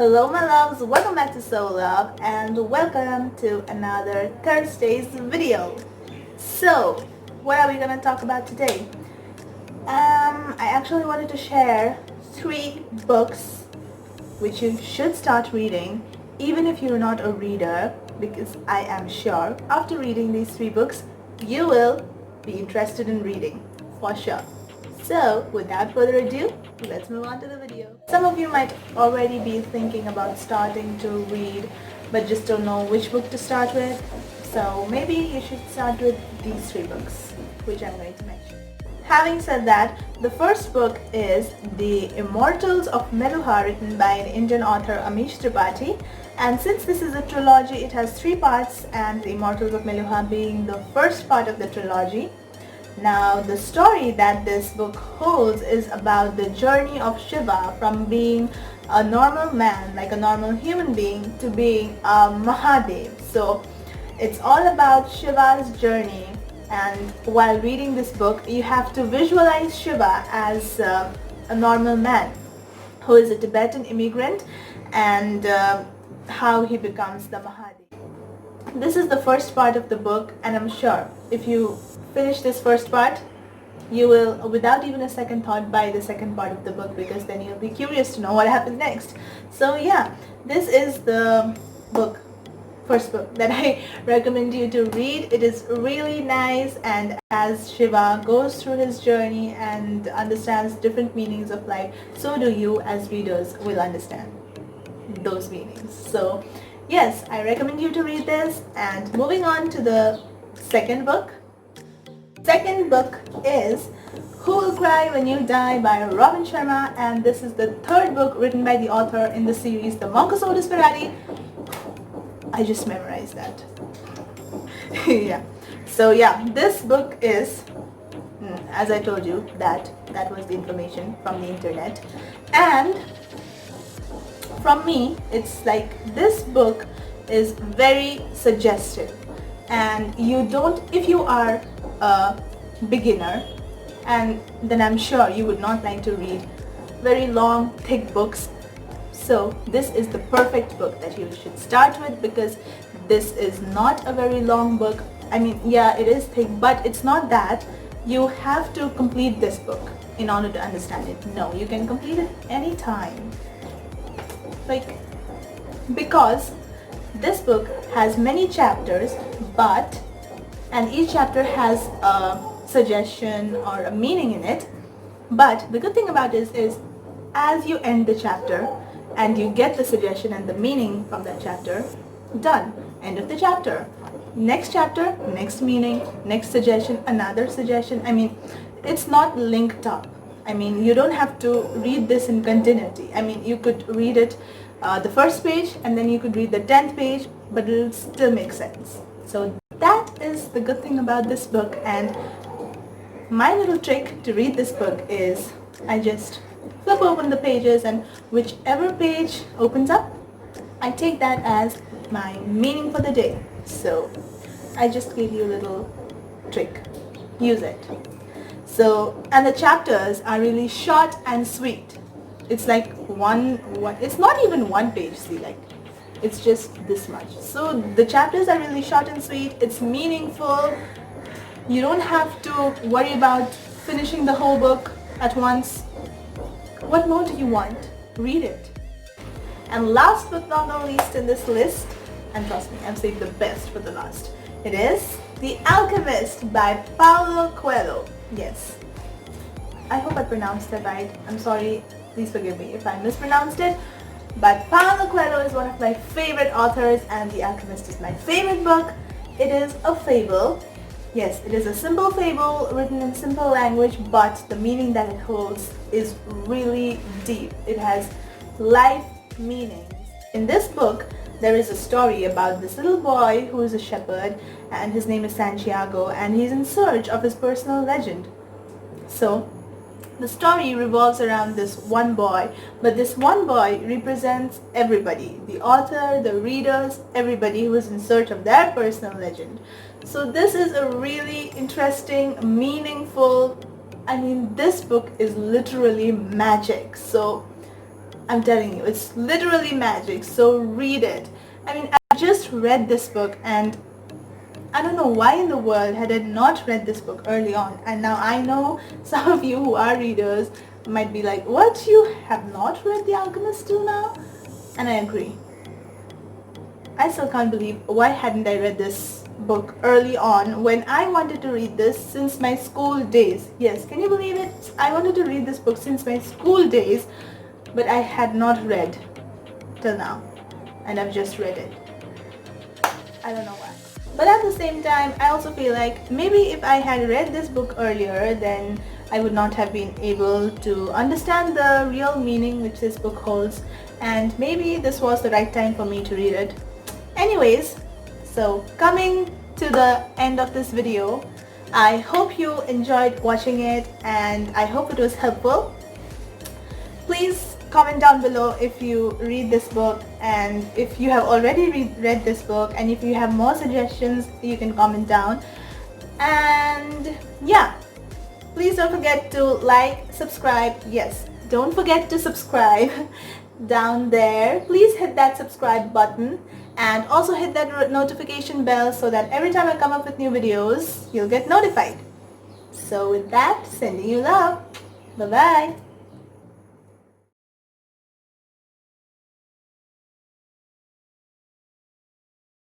Hello my loves, welcome back to Soul Love and welcome to another Thursday's video. So, what are we going to talk about today? I actually wanted to share 3 books which you should start reading even if you're not a reader, because I am sure after reading these 3 books you will be interested in reading for sure. So, without further ado, let's move on to the video. Some of you might already be thinking about starting to read but just don't know which book to start with. So maybe you should start with these 3 books which I'm going to mention. Having said that, the first book is The Immortals of Meluha, written by an Indian author Amish Tripathi. And since this is a trilogy, it has 3 parts, and The Immortals of Meluha being the first part of the trilogy. Now, the story that this book holds is about the journey of Shiva from being a normal man, like a normal human being, to being a Mahadev. So, it's all about Shiva's journey, and while reading this book, you have to visualize Shiva as a normal man who is a Tibetan immigrant, and how he becomes the Mahadev. This is the first part of the book, and I'm sure if you finish this first part, you will, without even a second thought, buy the second part of the book, because then you'll be curious to know what happened next. So yeah, this is the first book that I recommend you to read. It is really nice, and as Shiva goes through his journey and understands different meanings of life, so do you as readers will understand those meanings. So yes, I recommend you to read this. And moving on to the second book. Second book is Who Will Cry When You Die by Robin Sharma, and this is the third book written by the author in the series The Monk of Desperati. I just memorized that. Yeah. So yeah, this book is, as I told you, that was the information from the internet. And from me, it's like this book is very suggestive, and you don't, if you are a beginner, and then I'm sure you would not like to read very long, thick books. So this is the perfect book that you should start with, because this is not a very long book. I mean, yeah, it is thick, but it's not that you have to complete this book in order to understand it. No, you can complete it anytime. Like, because this book has many chapters, and each chapter has a suggestion or a meaning in it. But the good thing about this is, as you end the chapter and you get the suggestion and the meaning from that chapter, done, end of the chapter. Next chapter, next meaning, next suggestion, another suggestion. I mean, it's not linked up. I mean, you don't have to read this in continuity. I mean, you could read it the first page, and then you could read the 10th page, but it'll still make sense. So that is the good thing about this book. And my little trick to read this book is, I just flip open the pages, and whichever page opens up, I take that as my meaning for the day. So I just gave you a little trick. Use it. So, and the chapters are really short and sweet. It's like one, it's not even one page, see, like, it's just this much. So the chapters are really short and sweet. It's meaningful. You don't have to worry about finishing the whole book at once. What more do you want? Read it. And last but not the least in this list, and trust me, I've saved the best for the last, it is The Alchemist by Paulo Coelho. Yes, I hope I pronounced that right. I'm sorry, please forgive me if I mispronounced it. But Paulo Coelho is one of my favorite authors, and The Alchemist is my favorite book. It is a fable. Yes, it is a simple fable written in simple language, but the meaning that it holds is really deep. It has life meanings. In this book, there is a story about this little boy who is a shepherd, and his name is Santiago, and he's in search of his personal legend. So the story revolves around this one boy, but this one boy represents everybody, the author, the readers, everybody who is in search of their personal legend. So this is a really interesting, meaningful, I mean, this book is literally magic. So I'm telling you, it's literally magic. So read it. I mean, I just read this book and I don't know why in the world had I not read this book early on. And now I know some of you who are readers might be like, what, you have not read The Alchemist till now? And I agree. I still can't believe why hadn't I read this book early on when I wanted to read this since my school days. Yes, can you believe it? I wanted to read this book since my school days, but I had not read till now. And I've just read it. I don't know why. But at the same time, I also feel like maybe if I had read this book earlier, then I would not have been able to understand the real meaning which this book holds, and maybe this was the right time for me to read it. Anyways, so coming to the end of this video, I hope you enjoyed watching it and I hope it was helpful. Please comment down below if you read this book, and if you have already read this book, and if you have more suggestions, you can comment down. And yeah, please don't forget to like, subscribe. Yes, don't forget to subscribe down there. Please hit that subscribe button and also hit that notification bell so that every time I come up with new videos, you'll get notified. So with that, sending you love. Bye bye.